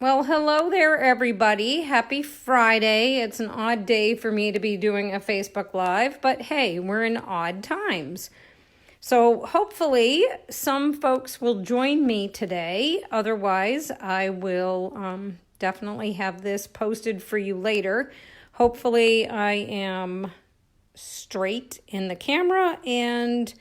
Well, hello there, everybody. Happy Friday. It's an odd day for me to be doing a Facebook Live, but hey, we're in odd times. So hopefully some folks will join me today. Otherwise, I will definitely have this posted for you later. Hopefully I am straight in the camera and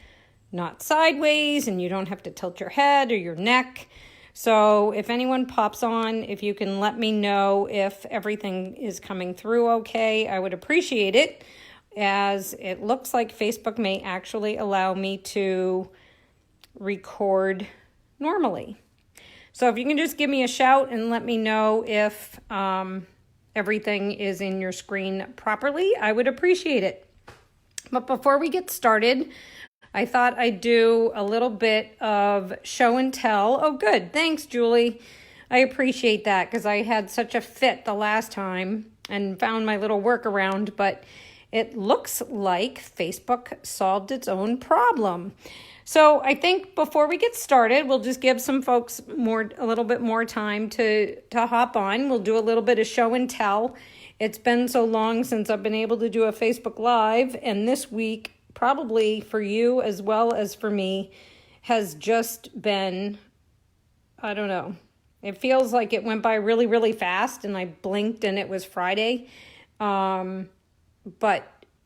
not sideways, and you don't have to tilt your head or your neck. So if anyone pops on, if you can let me know if everything is coming through okay, I would appreciate it, as it looks like Facebook may actually allow me to record normally. So if you can just give me a shout and let me know if everything is in your screen properly, I would appreciate it. But before we get started, I thought I'd do a little bit of show and tell. Oh, good. Thanks, Julie. I appreciate that because I had such a fit the last time and found my little workaround, but it looks like Facebook solved its own problem. So I think before we get started, we'll just give some folks a little bit more time to hop on. We'll do a little bit of show and tell. It's been so long since I've been able to do a Facebook Live, and this week, probably for you as well as for me, has just been, I don't know. It feels like it went by really, really fast, and I blinked and it was Friday. But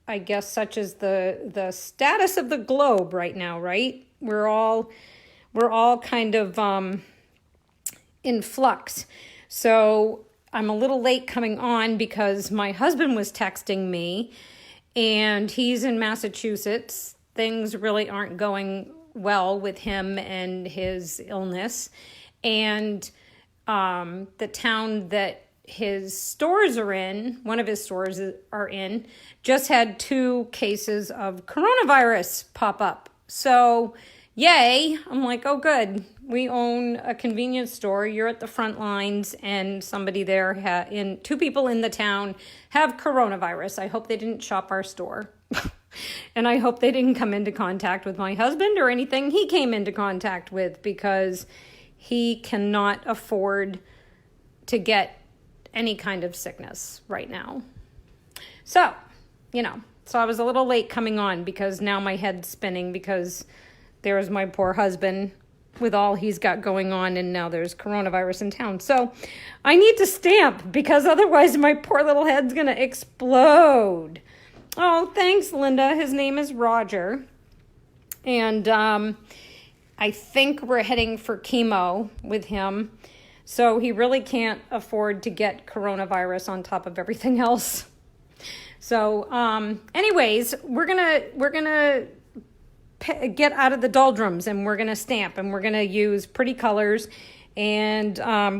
I guess such is the status of the globe right now, right? We're all kind of in flux. So I'm a little late coming on because my husband was texting me, and he's in Massachusetts. Things really aren't going well with him and his illness. And the town that his stores are in, one of his stores are in, just had 2 cases of coronavirus pop up. So, yay. I'm like, oh, good. We own a convenience store. You're at the front lines, and somebody there, 2 people in the town have coronavirus. I hope they didn't shop our store. And I hope they didn't come into contact with my husband or anything he came into contact with, because he cannot afford to get any kind of sickness right now. So, so I was a little late coming on because now my head's spinning because there's my poor husband with all he's got going on, and now there's coronavirus in town. So I need to stamp because otherwise my poor little head's going to explode. Oh, thanks, Linda. His name is Roger. And I think we're heading for chemo with him. So he really can't afford to get coronavirus on top of everything else. So anyways, we're gonna get out of the doldrums, and we're going to stamp, and we're going to use pretty colors and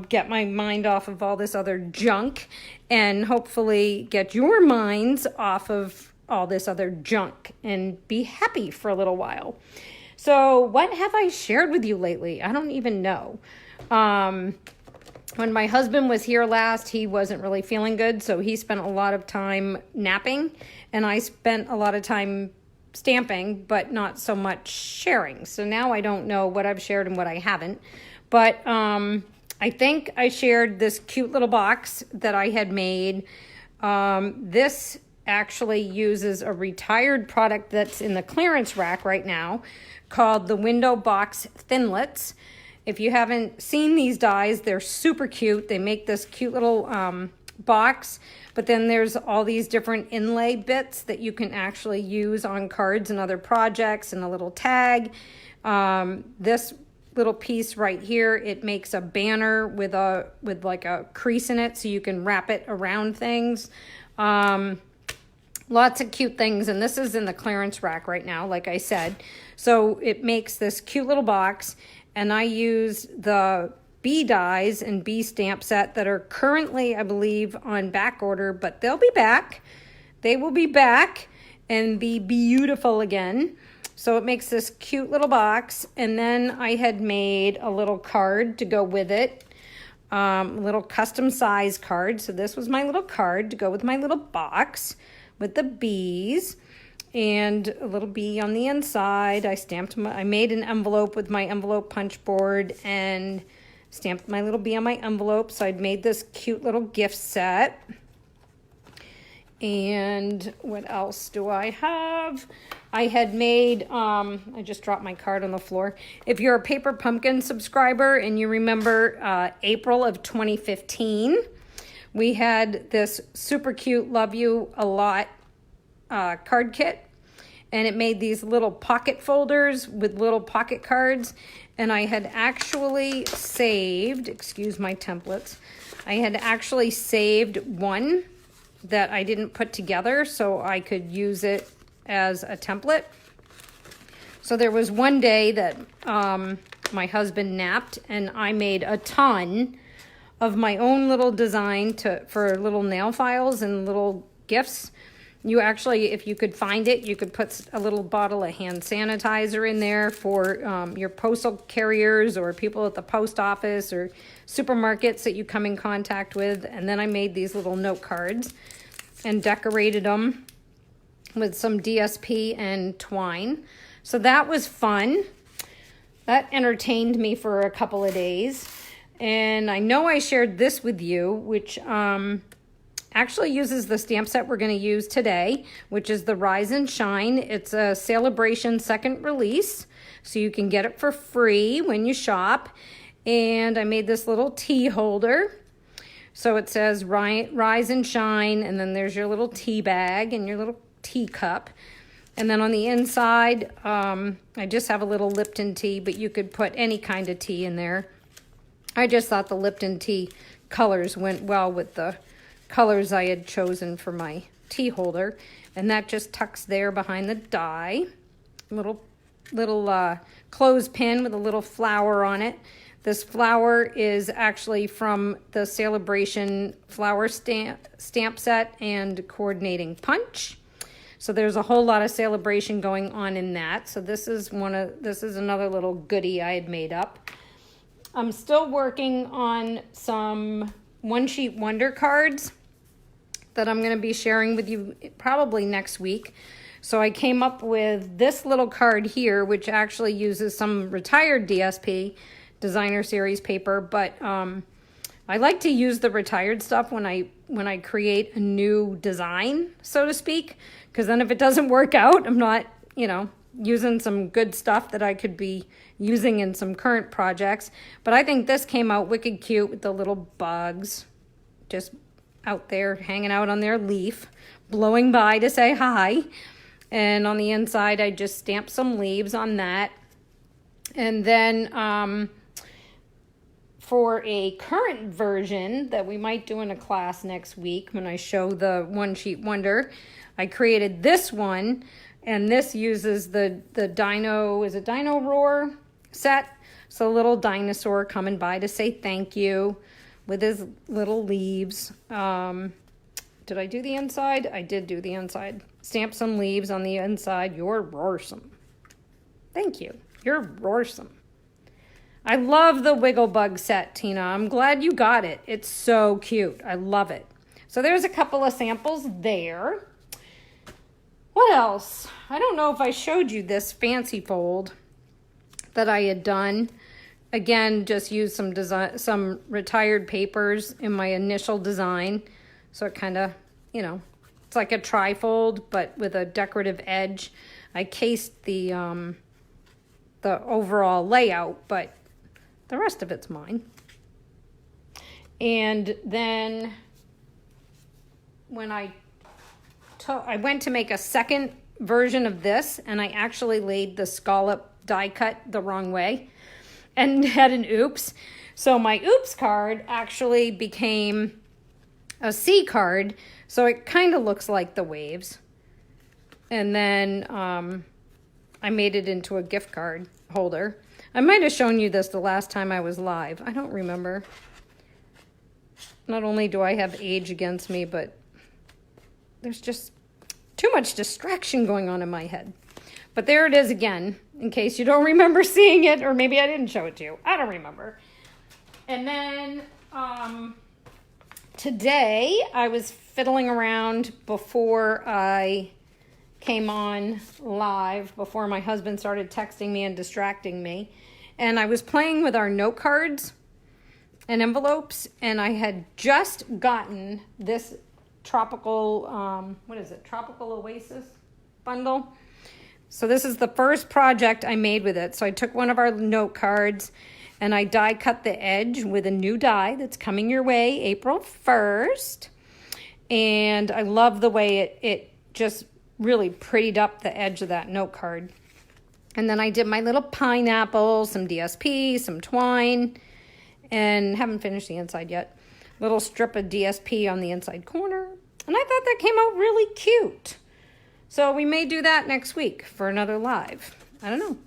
get my mind off of all this other junk, and hopefully get your minds off of all this other junk and be happy for a little while. So what have I shared with you lately? I don't even know. When my husband was here last, he wasn't really feeling good, so he spent a lot of time napping, and I spent a lot of time stamping, but not so much sharing. So now I don't know what I've shared and what I haven't. But I think I shared this cute little box that I had made. This actually uses a retired product that's in the clearance rack right now called the Window Box Thinlits. If you haven't seen these dies, they're super cute. They make this cute little box, but then there's all these different inlay bits that you can actually use on cards and other projects, and a little tag. This little piece right here, it makes a banner with like a crease in it, so you can wrap it around things. Lots of cute things, and this is in the clearance rack right now, like I said. So it makes this cute little box, and I use the B dies and B stamp set that are currently, I believe, on back order, but they'll be back. They will be back and be beautiful again. So it makes this cute little box, and then I had made a little card to go with it, a little custom size card. So this was my little card to go with my little box with the bees, and a little bee on the inside. I made an envelope with my envelope punch board, and Stamped my little bee on my envelope. So I'd made this cute little gift set. And what else do I have? I had made, I just dropped my card on the floor. If you're a Paper Pumpkin subscriber and you remember April of 2015, we had this super cute Love You a Lot card kit. And it made these little pocket folders with little pocket cards. And I had actually saved, excuse my templates, I had actually saved one that I didn't put together so I could use it as a template. So there was one day that my husband napped and I made a ton of my own little design for little nail files and little gifts. You actually, if you could find it, you could put a little bottle of hand sanitizer in there for your postal carriers or people at the post office or supermarkets that you come in contact with. And then I made these little note cards and decorated them with some DSP and twine. So that was fun. That entertained me for a couple of days. And I know I shared this with you, which actually uses the stamp set we're going to use today, which is the Rise and Shine. It's a Celebration second release, so you can get it for free when you shop. And I made this little tea holder. So it says Rise and Shine, and then there's your little tea bag and your little tea cup. And then on the inside, I just have a little Lipton tea, but you could put any kind of tea in there. I just thought the Lipton tea colors went well with the colors I had chosen for my tea holder. And that just tucks there behind the die. Little clothespin with a little flower on it. This flower is actually from the Celebration flower stamp set and coordinating punch. So there's a whole lot of celebration going on in that. So this is another little goodie I had made up. I'm still working on some One Sheet Wonder cards that I'm going to be sharing with you probably next week. So I came up with this little card here, which actually uses some retired DSP, Designer Series paper, but I like to use the retired stuff when I create a new design, so to speak, because then if it doesn't work out, I'm not, using some good stuff that I could be using in some current projects. But I think this came out wicked cute with the little bugs just out there hanging out on their leaf, blowing by to say hi. And on the inside, I just stamped some leaves on that. And then for a current version that we might do in a class next week when I show the One Sheet Wonder, I created this one, and this uses the Dino, is it Dino Roar set? So a little dinosaur coming by to say thank you with his little leaves. Did I do the inside? I did do the inside. Stamp some leaves on the inside. You're roarsome. Thank you. You're roarsome. I love the Wiggle Bug set, Tina. I'm glad you got it. It's so cute. I love it. So there's a couple of samples there. What else? I don't know if I showed you this fancy fold that I had done. Again, just used some retired papers in my initial design. So it kind of, it's like a trifold, but with a decorative edge. I cased the overall layout, but the rest of it's mine. And then when I went to make a second version of this, and I actually laid the scallop die cut the wrong way and had an oops. So my oops card actually became a C card, so it kind of looks like the waves. And then I made it into a gift card holder. I might have shown you this the last time I was live. I don't remember. Not only do I have age against me, but there's just too much distraction going on in my head. But there it is again, in case you don't remember seeing it, or maybe I didn't show it to you. I don't remember. And then today I was fiddling around before I came on live, before my husband started texting me and distracting me. And I was playing with our note cards. and envelopes, and I had just gotten this tropical, what is it, Tropical Oasis bundle. So this is the first project I made with it. So I took one of our note cards and I die cut the edge with a new die that's coming your way April 1st. And I love the way it just really prettied up the edge of that note card. And then I did my little pineapple, some DSP, some twine, and haven't finished the inside yet. Little strip of DSP on the inside corner. And I thought that came out really cute. So we may do that next week for another live. I don't know.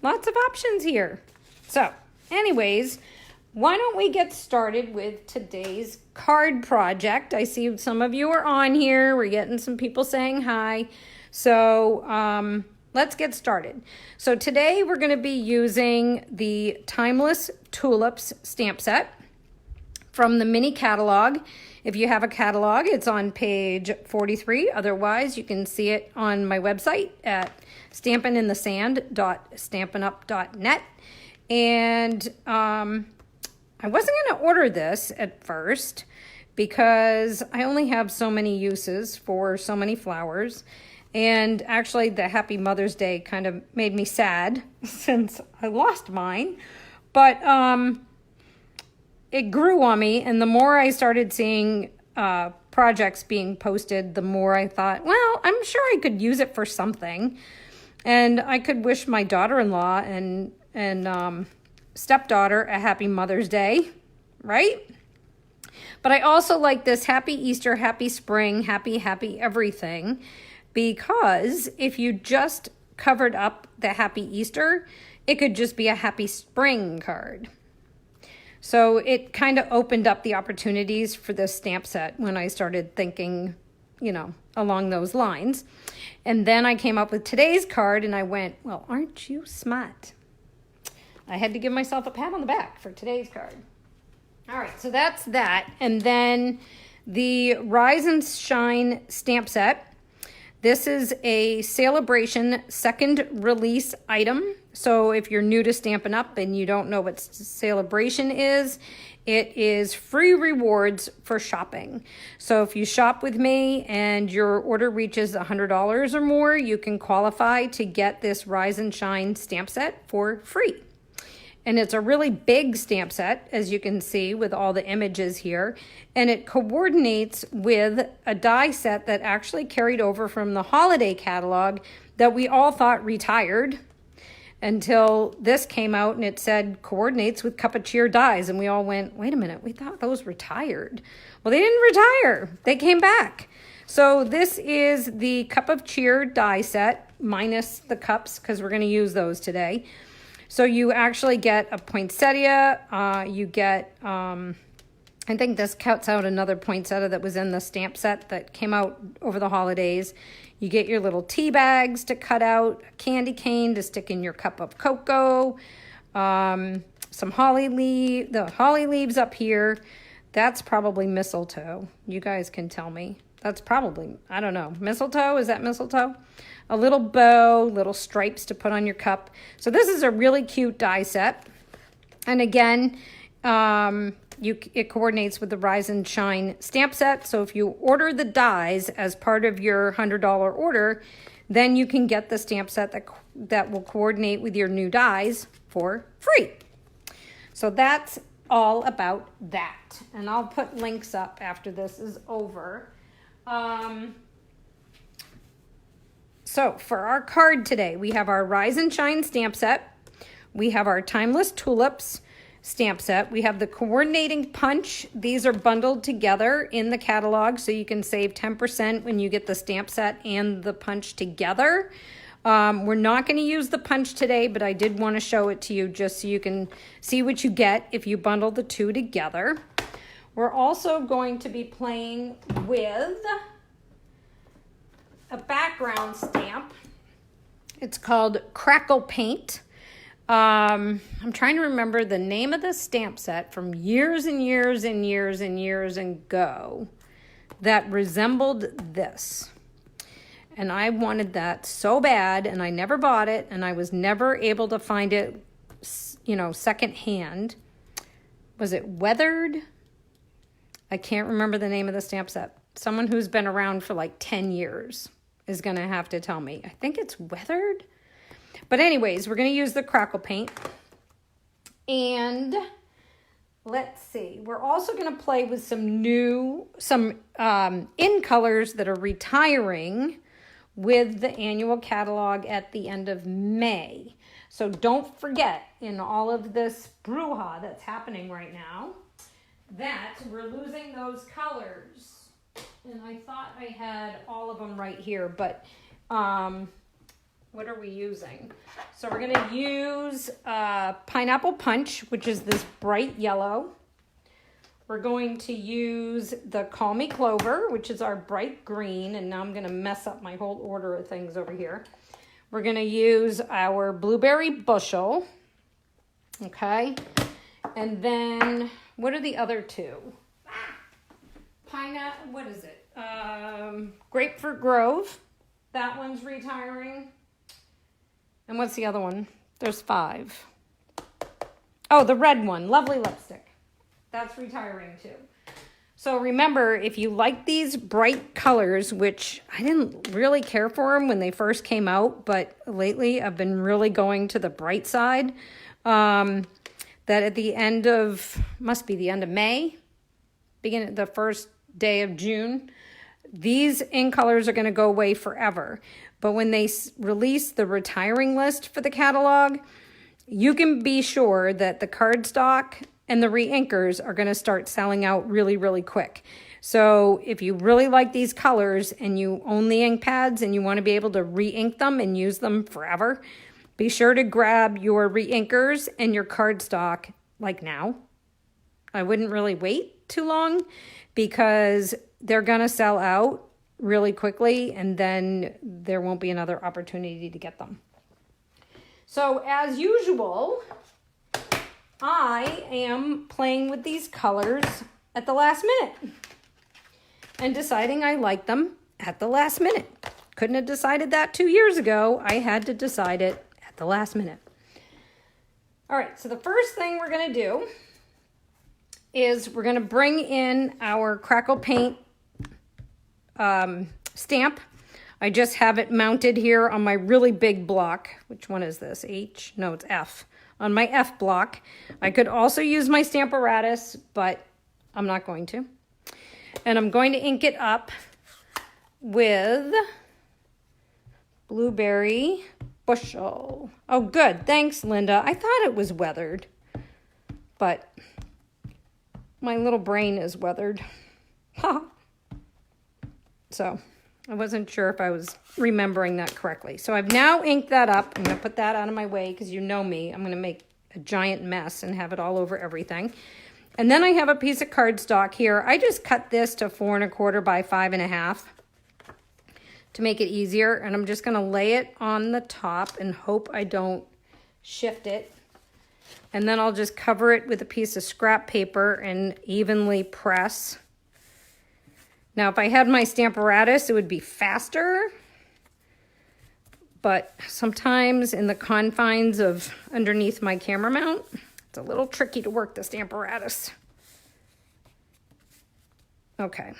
Lots of options here. So anyways, why don't we get started with today's card project? I see some of you are on here. We're getting some people saying hi. So let's get started. So today we're going to be using the Timeless Tulips stamp set from the mini catalog. If you have a catalog, it's on page 43. Otherwise, you can see it on my website at stampininthesand.stampinup.net. And I wasn't going to order this at first because I only have so many uses for so many flowers. And actually, the Happy Mother's Day kind of made me sad since I lost mine. But it grew on me, and the more I started seeing projects being posted, the more I thought, well, I'm sure I could use it for something. And I could wish my daughter-in-law and stepdaughter a Happy Mother's Day, right? But I also like this Happy Easter, Happy Spring, Happy everything, because if you just covered up the Happy Easter, it could just be a Happy Spring card. So it kind of opened up the opportunities for this stamp set when I started thinking, along those lines. And then I came up with today's card and I went, well, aren't you smart? I had to give myself a pat on the back for today's card. All right, so that's that. And then the Rise and Shine stamp set. This is a Celebration second release item. So if you're new to Stampin' Up! And you don't know what Celebration is, it is free rewards for shopping. So if you shop with me and your order reaches $100 or more, you can qualify to get this Rise and Shine stamp set for free. And it's a really big stamp set, as you can see with all the images here. And it coordinates with a die set that actually carried over from the holiday catalog that we all thought retired until this came out and it said coordinates with Cup of Cheer dies. And we all went, wait a minute, we thought those retired. Well, they didn't retire. They came back. So this is the Cup of Cheer die set minus the cups because we're going to use those today. So you actually get a poinsettia, you get, I think this cuts out another poinsettia that was in the stamp set that came out over the holidays. You get your little tea bags to cut out, a candy cane to stick in your cup of cocoa, some the holly leaves up here. That's probably mistletoe. You guys can tell me. That's probably, I don't know, mistletoe? Is that mistletoe? A little bow, little stripes to put on your cup. So this is a really cute die set. And again, it coordinates with the Rise and Shine stamp set. So if you order the dies as part of your $100 order, then you can get the stamp set that will coordinate with your new dies for free. So that's all about that. And I'll put links up after this is over. So for our card today, we have our Rise and Shine stamp set. We have our Timeless Tulips stamp set. We have the coordinating punch. These are bundled together in the catalog, so you can save 10% when you get the stamp set and the punch together. We're not going to use the punch today, but I did want to show it to you just so you can see what you get if you bundle the two together. We're also going to be playing with a background stamp. It's called Crackle Paint. I'm trying to remember the name of the stamp set from years and years and years and years ago that resembled this. And I wanted that so bad, and I never bought it, and I was never able to find it, secondhand. was it Weathered? I can't remember the name of the stamp set. Someone who's been around for like 10 years is going to have to tell me. I think it's Weathered. But anyways, we're going to use the crackle paint. And let's see. We're also going to play with some in colors that are retiring with the annual catalog at the end of May. So don't forget, in all of this brouhaha that's happening right now, that we're losing those colors. And I thought I had all of them right here, but what are we using? So we're going to use Pineapple Punch, which is this bright yellow. We're going to use the Call Me Clover, which is our bright green. And now I'm going to mess up my whole order of things over here. We're going to use our Blueberry Bushel. Okay. And then, what are the other two? Pineapple, what is it? Grapefruit Grove. That one's retiring. And what's the other one? There's 5. Oh, the red one, Lovely Lipstick. That's retiring too. So remember, if you like these bright colors, which I didn't really care for them when they first came out, but lately I've been really going to the bright side, that at the end of, must be the end of May, beginning the first day of June, these in colors are going to go away forever. But when they release the retiring list for the catalog, you can be sure that the cardstock and the re-inkers are going to start selling out really, really quick. So if you really like these colors and you own the ink pads and you want to be able to re-ink them and use them forever, be sure to grab your re-inkers and your cardstock like now. I wouldn't really wait too long because they're going to sell out really quickly and then there won't be another opportunity to get them. So as usual, I am playing with these colors at the last minute and deciding I like them at the last minute. Couldn't have decided that 2 years ago. I had to decide it at the last minute. All right, so the first thing we're going to do is we're going to bring in our crackle paint stamp. I just have it mounted here on my really big block. Which one is this? H? No, it's F. On my F block. I could also use my Stamparatus, but I'm not going to. And I'm going to ink it up with Blueberry Bushel. Oh, good. Thanks, Linda. I thought it was Weathered, but my little brain is weathered. So I wasn't sure if I was remembering that correctly. So I've now inked that up. I'm going to put that out of my way because you know me. I'm going to make a giant mess and have it all over everything. And then I have a piece of cardstock here. I just cut this to 4 1/4 by 5 1/2 to make it easier. And I'm just going to lay it on the top and hope I don't shift it. And then I'll just cover it with a piece of scrap paper and evenly press. Now, if I had my Stamparatus, it would be faster, but sometimes in the confines of underneath my camera mount, it's a little tricky to work the Stamparatus. Okay,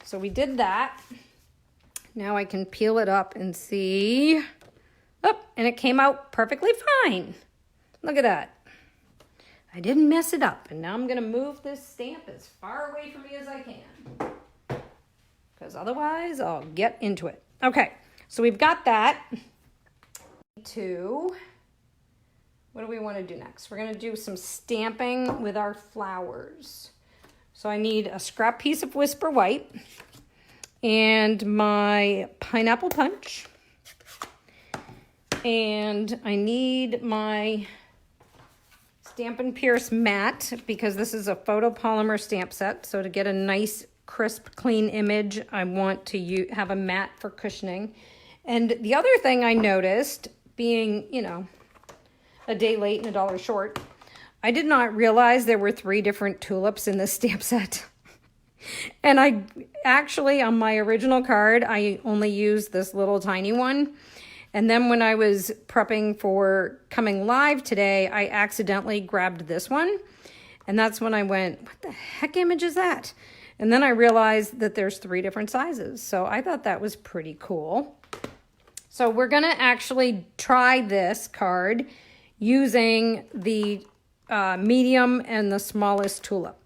so we did that. Now I can peel it up and see. Oh, and it came out perfectly fine. Look at that. I didn't mess it up, and now I'm going to move this stamp as far away from me as I can, because otherwise I'll get into it. Okay, so we've got that. What do we want to do next? We're going to do some stamping with our flowers. So I need a scrap piece of Whisper White and my Pineapple Punch. And I need my Stampin' Pierce matte because this is a photopolymer stamp set. So to get a nice crisp, clean image, I want to have a matte for cushioning. And the other thing I noticed, being, you know, a day late and $1 short, I did not realize there were 3 different tulips in this stamp set. And I actually, on my original card, I only used this little tiny one. And then when I was prepping for coming live today, I accidentally grabbed this one. And that's when I went, what the heck image is that? And then I realized that there's 3 different sizes. So I thought that was pretty cool. So we're going to actually try this card using the medium and the smallest tulip.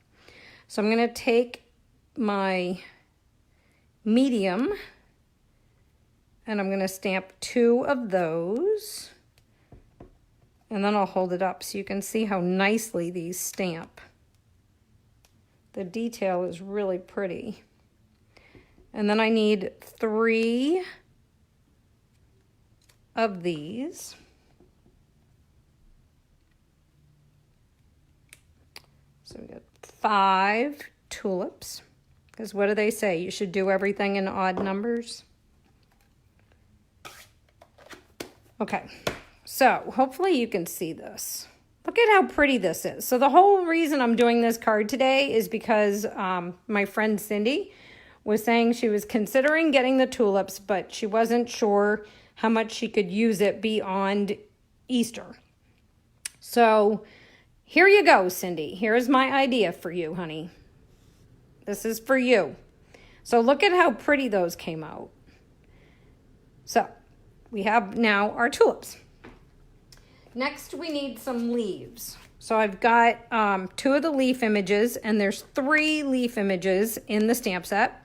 So I'm going to take my medium and I'm going to stamp 2 of those. And then I'll hold it up so you can see how nicely these stamp. The detail is really pretty. And then I need 3 of these. So we got 5 tulips. Because what do they say? You should do everything in odd numbers. Okay, so hopefully you can see this. Look at how pretty this is. So the whole reason I'm doing this card today is because my friend Cindy was saying she was considering getting the tulips, but she wasn't sure how much she could use it beyond Easter. So here you go, Cindy. Here's my idea for you, honey. This is for you. So look at how pretty those came out. So we have now our tulips. Next, we need some leaves. So I've got 2 of the leaf images, and there's 3 leaf images in the stamp set.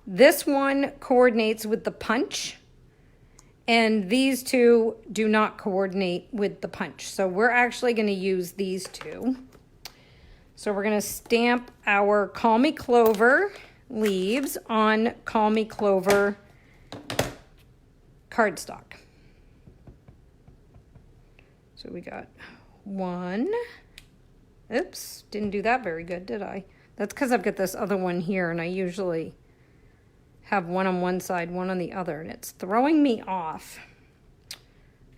This one coordinates with the punch, and these 2 do not coordinate with the punch. So we're actually going to use these 2. So we're going to stamp our Call Me Clover leaves on Call Me Clover cardstock. So we got 1. Oops, didn't do that very good, did I? That's because I've got this other one here, and I usually have one on one side, one on the other, and it's throwing me off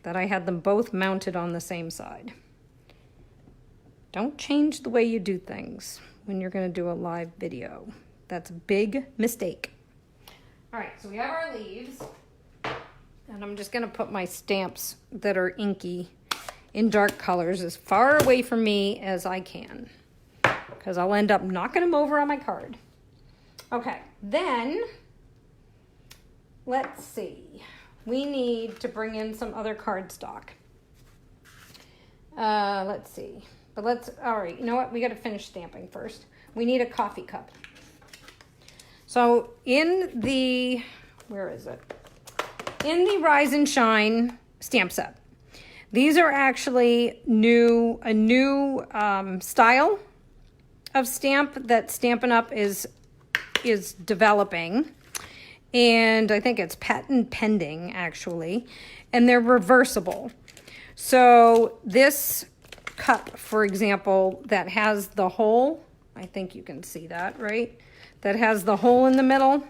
that I had them both mounted on the same side. Don't change the way you do things when you're going to do a live video. That's a big mistake. All right, so we have our leaves, and I'm just going to put my stamps that are inky in dark colors as far away from me as I can, because I'll end up knocking them over on my card. Okay, then let's see. We need to bring in some other cardstock. Let's see. All right, you know what? We got to finish stamping first. We need a coffee cup. So in the, where is it? In the Rise and Shine stamp set, these are actually a new style of stamp that Stampin' Up! is developing. And I think it's patent pending, actually. And they're reversible. So this cup, for example, that has the hole, I think you can see that, right? That has the hole in the middle.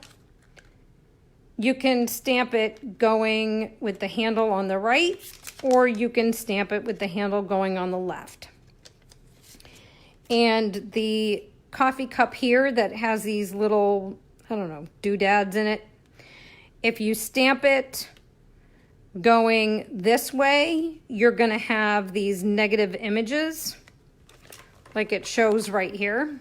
You can stamp it going with the handle on the right, or you can stamp it with the handle going on the left. And the coffee cup here that has these little, I don't know, doodads in it, if you stamp it going this way, you're going to have these negative images like it shows right here.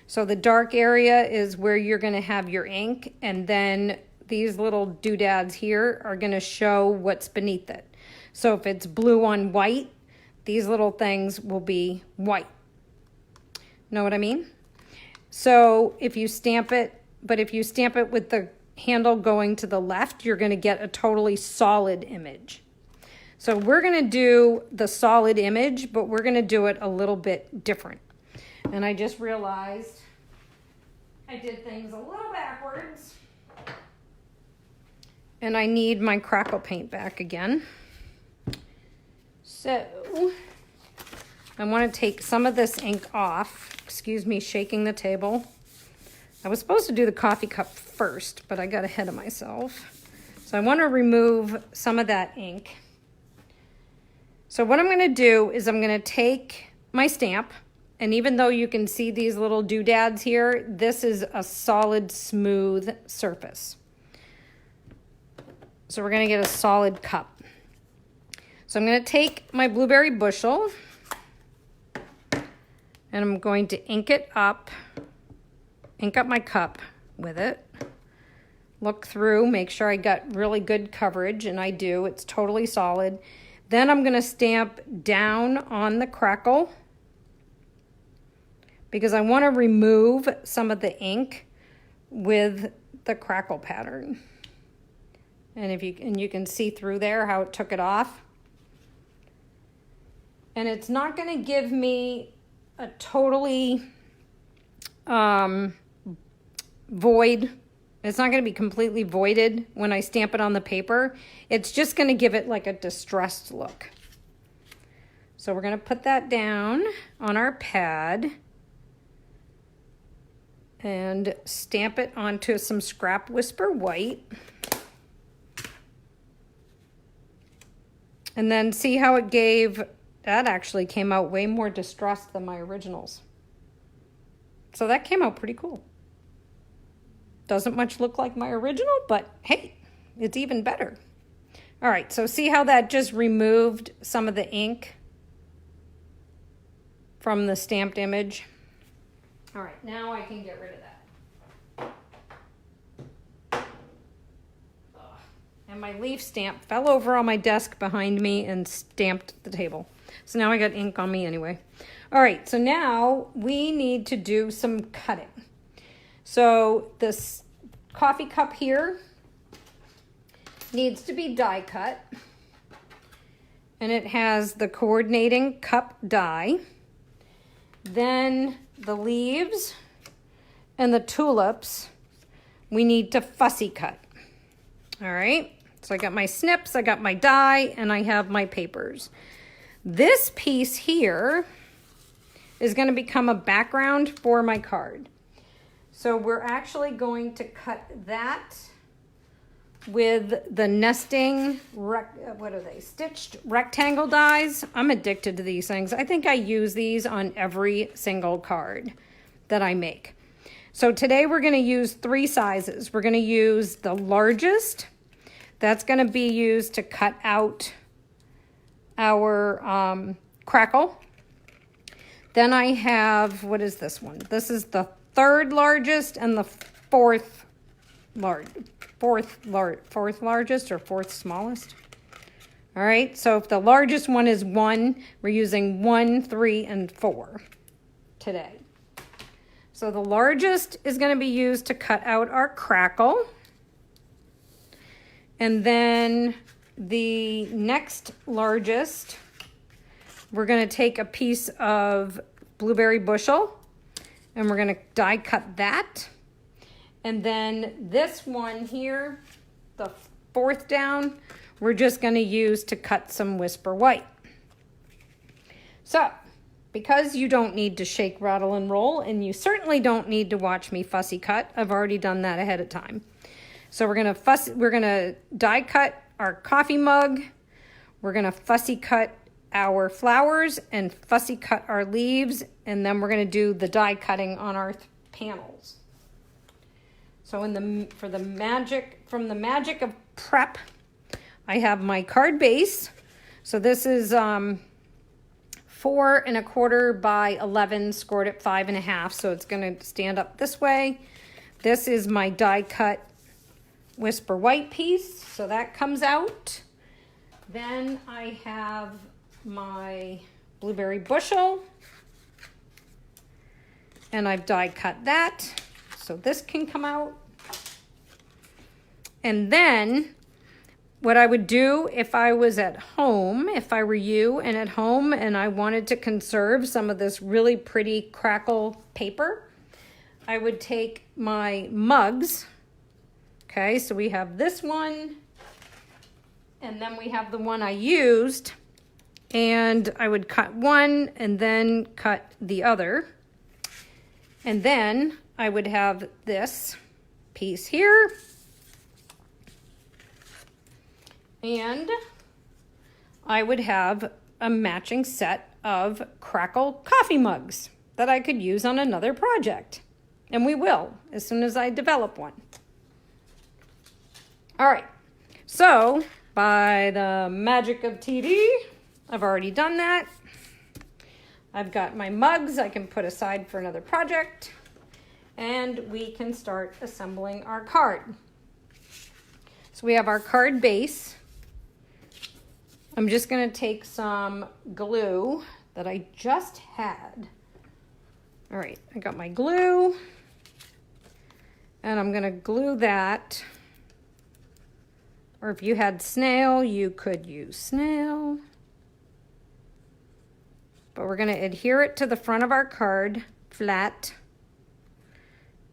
So the dark area is where you're going to have your ink, and then these little doodads here are going to show what's beneath it. So if it's blue on white, these little things will be white. Know what I mean? So if you stamp it, but if you stamp it with the handle going to the left, you're going to get a totally solid image. So we're going to do the solid image, but we're going to do it a little bit different. And I just realized I did things a little backwards. And I need my crackle paint back again. So I want to take some of this ink off. Excuse me, shaking the table. I was supposed to do the coffee cup first, but I got ahead of myself. So I want to remove some of that ink. So what I'm going to do is I'm going to take my stamp, and even though you can see these little doodads here, this is a solid, smooth surface. So we're going to get a solid cup. So I'm going to take my blueberry bushel, And I'm going to ink up my cup with it. Look through, make sure I got really good coverage, and I do. It's totally solid. Then I'm going to stamp down on the crackle because I want to remove some of the ink with the crackle pattern. And you can see through there how it took it off. And it's not going to give me a totally void. It's not going to be completely voided when I stamp it on the paper. It's just going to give it like a distressed look. So we're going to put that down on our pad and stamp it onto some Scrap Whisper white. And then see how it gave, that actually came out way more distressed than my originals. So that came out pretty cool. Doesn't much look like my original, but hey, it's even better. All right, so see how that just removed some of the ink from the stamped image? All right, now I can get rid of that. Ugh. And my leaf stamp fell over on my desk behind me and stamped the table. So now I got ink on me anyway. All right, so now we need to do some cutting. So this coffee cup here needs to be die cut. And it has the coordinating cup die. Then the leaves and the tulips we need to fussy cut. All right, so I got my snips, I got my die, and I have my papers. This piece here is going to become a background for my card. So we're actually going to cut that with the nesting, stitched rectangle dies. I'm addicted to these things. I think I use these on every single card that I make. So today we're going to use 3 sizes. We're going to use the largest. That's going to be used to cut out our crackle. Then I have, what is this one? This is the 3rd largest and the 4th largest or 4th smallest. All right, so if the largest one is 1, we're using 1, 3, and 4 today. So the largest is going to be used to cut out our crackle. And then the next largest, we're going to take a piece of blueberry bushel and we're going to die cut that. And then this one here, the 4th down, we're just going to use to cut some Whisper white. So, because you don't need to shake, rattle, and roll, and you certainly don't need to watch me fussy cut, I've already done that ahead of time. So we're going to die cut our coffee mug. We're going to fussy cut our flowers and fussy cut our leaves, and then we're going to do the die cutting on our panels. So from the magic of prep, I have my card base. So this is 4 1/4 by 11 scored at 5 1/2. So it's going to stand up this way. This is my die cut Whisper white piece. So that comes out. Then I have my blueberry bushel. And I've die cut that. So this can come out. And then what I would do if I was at home, if I were you and at home and I wanted to conserve some of this really pretty crackle paper, I would take my mugs. Okay, so we have this one and then we have the one I used, and I would cut one and then cut the other. And then I would have this piece here. And I would have a matching set of crackle coffee mugs that I could use on another project. And we will, as soon as I develop one. All right, so by the magic of TV, I've already done that. I've got my mugs I can put aside for another project, and we can start assembling our card. So we have our card base. I'm just going to take some glue that I just had. All right, I got my glue, and I'm going to glue that. Or if you had snail, you could use snail. But we're going to adhere it to the front of our card flat.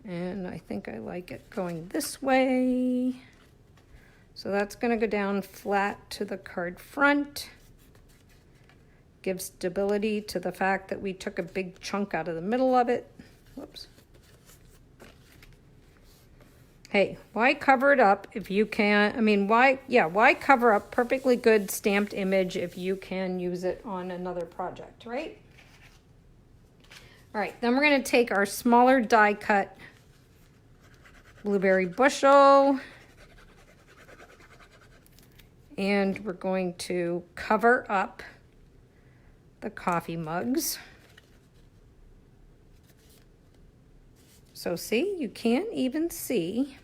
And I think I like it going this way. So that's going to go down flat to the card front. Gives stability to the fact that we took a big chunk out of the middle of it. Whoops. Hey, why cover it up if you can? I mean, why cover up perfectly good stamped image if you can use it on another project, right? All right, then we're going to take our smaller die cut blueberry bushel, and we're going to cover up the coffee mugs. So see, you can't even see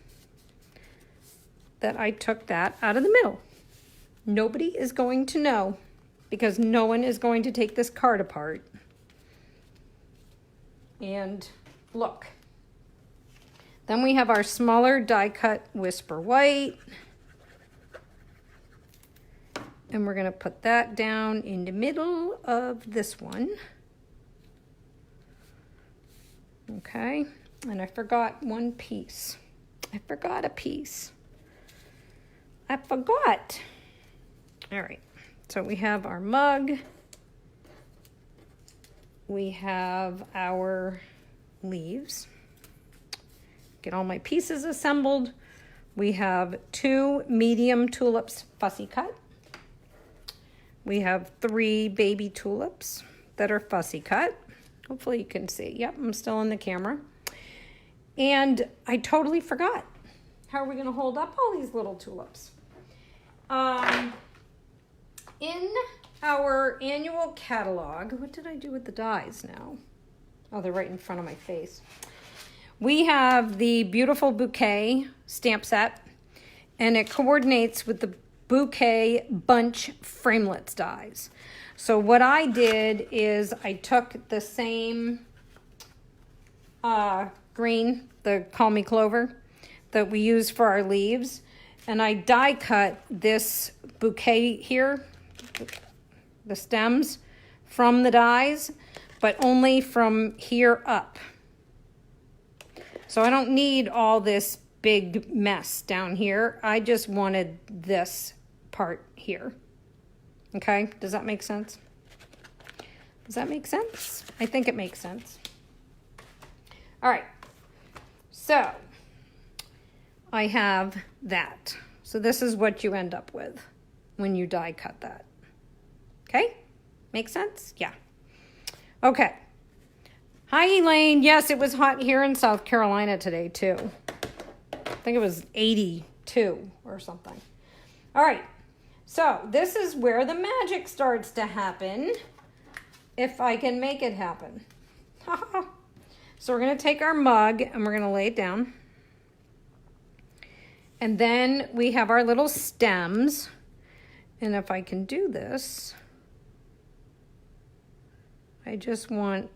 that I took that out of the middle. Nobody is going to know because no one is going to take this card apart. And look. Then we have our smaller die cut Whisper White. And we're going to put that down in the middle of this one. Okay. And I forgot one piece. I forgot a piece. I forgot. All right. So we have our mug. We have our leaves. Get all my pieces assembled. We have 2 medium tulips fussy cut. We have 3 baby tulips that are fussy cut. Hopefully you can see. Yep, I'm still in the camera. And I totally forgot. How are we going to hold up all these little tulips? In our annual catalog, what did I do with the dies now? Oh, they're right in front of my face. We have the Beautiful Bouquet stamp set, and it coordinates with the Bouquet Bunch Framelits dies. So what I did is I took the same green, the Call Me Clover, that we use for our leaves, and I die cut this bouquet here, the stems, from the dies, but only from here up. So I don't need all this big mess down here. I just wanted this part here. Okay, does that make sense? Does that make sense? I think it makes sense. All right, so I have that. So this is what you end up with when you die cut that. Okay, make sense? Yeah. Okay. Hi, Elaine. Yes, it was hot here in South Carolina today, too. I think it was 82 or something. All right. So this is where the magic starts to happen, if I can make it happen. So we're going to take our mug and we're going to lay it down. And then we have our little stems. And if I can do this, I just want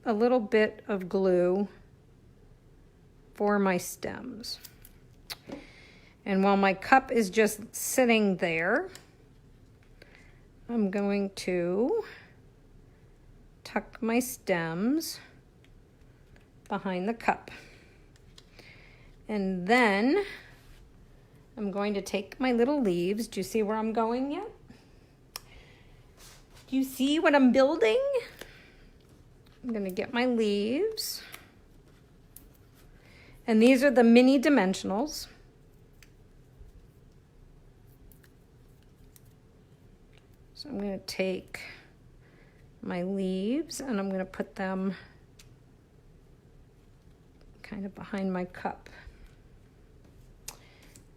a little bit of glue for my stems. And while my cup is just sitting there, I'm going to tuck my stems behind the cup. And then I'm going to take my little leaves. Do you see where I'm going yet? Do you see what I'm building? I'm going to get my leaves. And these are the mini dimensionals. So I'm going to take my leaves and I'm going to put them kind of behind my cup.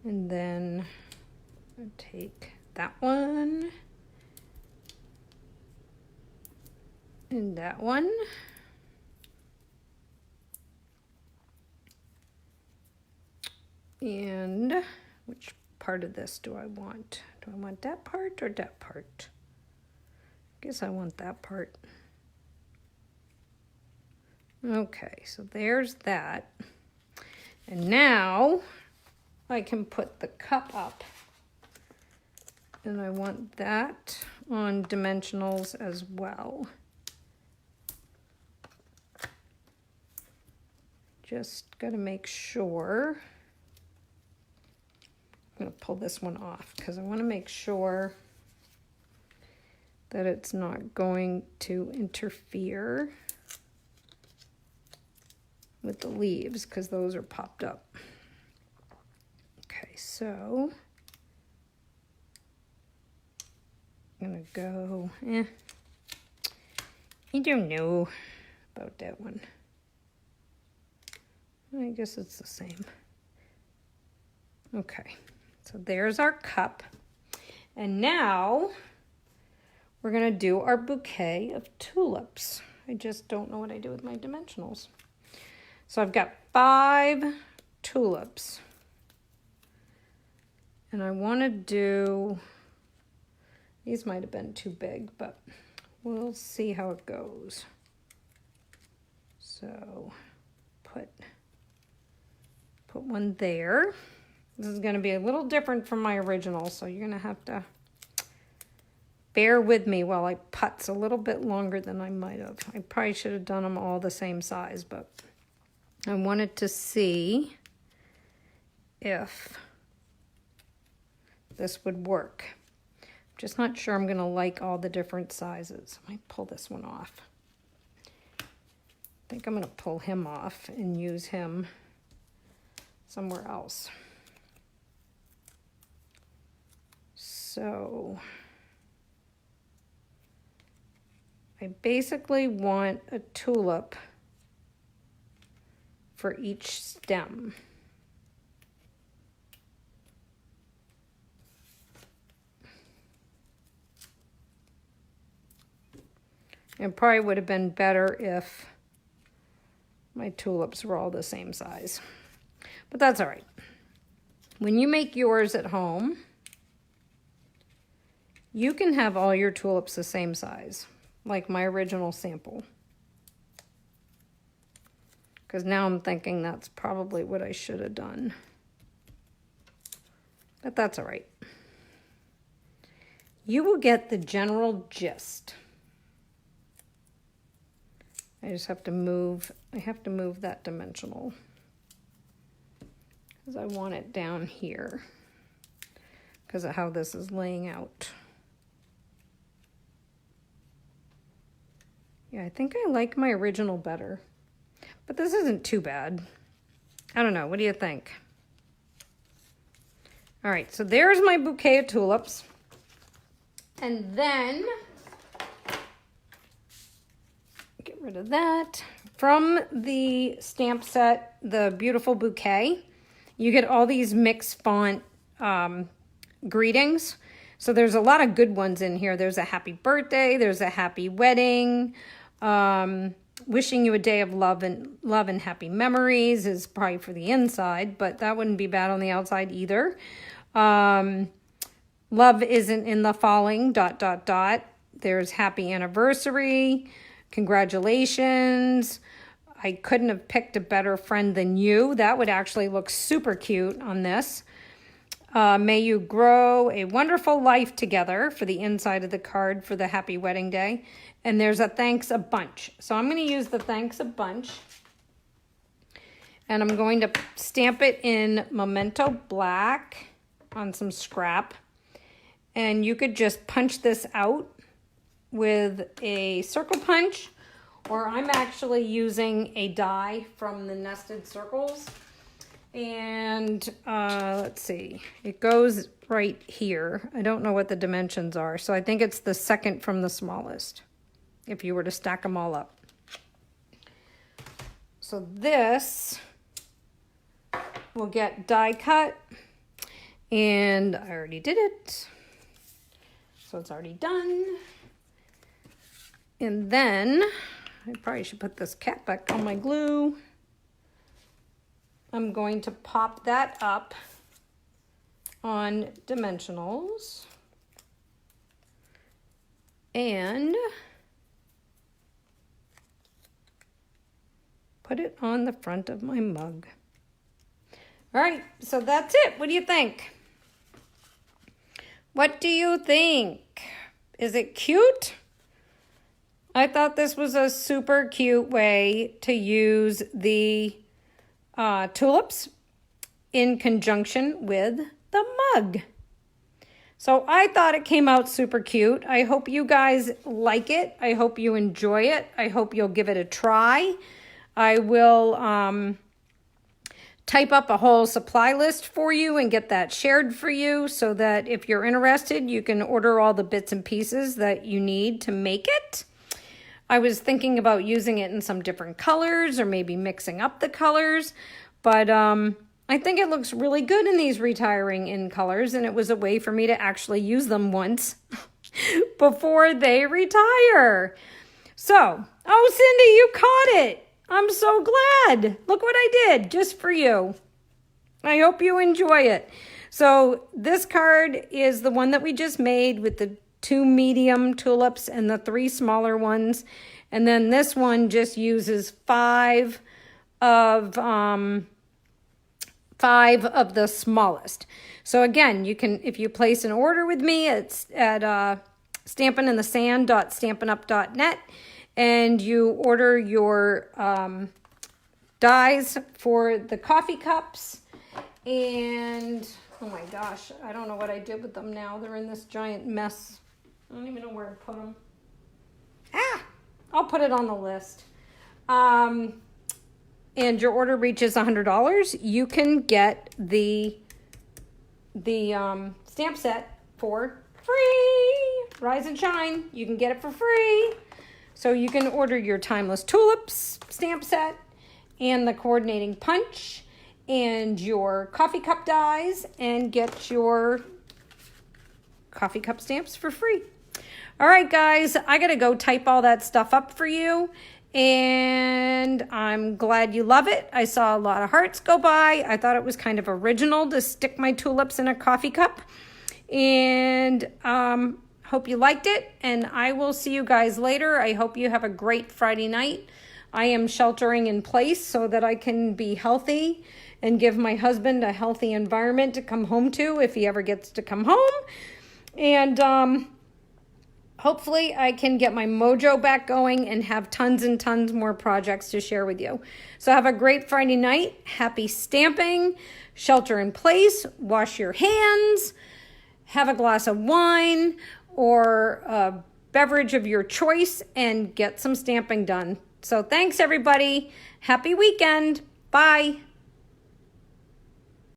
And then I'll take that one And that one. And which part of this do I want? Do I want that part or that part? I guess I want that part. Okay, so there's that. And now I can put the cup up. And I want that on dimensionals as well. Just got to make sure. I'm going to pull this one off because I want to make sure that it's not going to interfere with the leaves because those are popped up. Okay, so I'm going to go, I don't know about that one. I guess it's the same. Okay, so there's our cup. And now we're going to do our bouquet of tulips. I just don't know what I do with my dimensionals. So I've got 5 tulips. And I want to do, these might have been too big, but we'll see how it goes. So put one there. This is going to be a little different from my original, so you're going to have to bear with me while I putz a little bit longer than I might have. I probably should have done them all the same size, but I wanted to see if this would work. I'm just not sure I'm going to like all the different sizes. I might pull this one off. I think I'm going to pull him off and use him somewhere else. So I basically want a tulip for each stem. It probably would have been better if my tulips were all the same size. But that's all right. When you make yours at home, you can have all your tulips the same size, like my original sample. Because now I'm thinking that's probably what I should have done. But that's all right. You will get the general gist. I just have to move, that dimensional. Because I want it down here. Because of how this is laying out. Yeah, I think I like my original better. But this isn't too bad. I don't know. What do you think? All right, so there's my bouquet of tulips. And then, get rid of that. From the stamp set, the Beautiful Bouquet, you get all these mixed font greetings. So there's a lot of good ones in here. There's a happy birthday. There's a happy wedding. Wishing you a day of love and happy memories is probably for the inside, but that wouldn't be bad on the outside either. Love isn't in the falling, ... There's happy anniversary. Congratulations. I couldn't have picked a better friend than you. That would actually look super cute on this. May you grow a wonderful life together for the inside of the card for the happy wedding day. And there's a thanks a bunch. So I'm going to use the thanks a bunch. And I'm going to stamp it in Memento Black on some scrap. And you could just punch this out with a circle punch. Or I'm actually using a die from the Nested Circles. And let's see, it goes right here. I don't know what the dimensions are, so I think it's the second from the smallest, if you were to stack them all up. So this will get die cut, and I already did it, so it's already done. And then, I probably should put this cap back on my glue. I'm going to pop that up on dimensionals. And put it on the front of my mug. All right, so that's it. What do you think? What do you think? Is it cute? I thought this was a super cute way to use the tulips in conjunction with the mug. So I thought it came out super cute. I hope you guys like it. I hope you enjoy it. I hope you'll give it a try. I will type up a whole supply list for you and get that shared for you so that if you're interested, you can order all the bits and pieces that you need to make it. I was thinking about using it in some different colors or maybe mixing up the colors, but I think it looks really good in these retiring in colors, and it was a way for me to actually use them once before they retire. So, oh, Cindy, you caught it. I'm so glad. Look what I did just for you. I hope you enjoy it. So this card is the one that we just made with the 2 medium tulips and the 3 smaller ones. And then this one just uses 5 of the smallest. So again, you can, if you place an order with me, it's at stampinginthesand.stampinup.net. And you order your dies for the coffee cups. And, oh my gosh, I don't know what I did with them now. They're in this giant mess. I don't even know where to put them. I'll put it on the list. And your order reaches $100. You can get the stamp set for free. Rise and shine. You can get it for free. So you can order your Timeless Tulips stamp set and the coordinating punch and your coffee cup dies and get your coffee cup stamps for free. All right, guys, I got to go type all that stuff up for you. And I'm glad you love it. I saw a lot of hearts go by. I thought it was kind of original to stick my tulips in a coffee cup. And hope you liked it, and I will see you guys later. I hope you have a great Friday night. I am sheltering in place so that I can be healthy and give my husband a healthy environment to come home to if he ever gets to come home. And hopefully I can get my mojo back going and have tons and tons more projects to share with you. So have a great Friday night. Happy stamping. Shelter in place. Wash your hands. Have a glass of wine or a beverage of your choice and get some stamping done. So thanks, everybody. Happy weekend. Bye.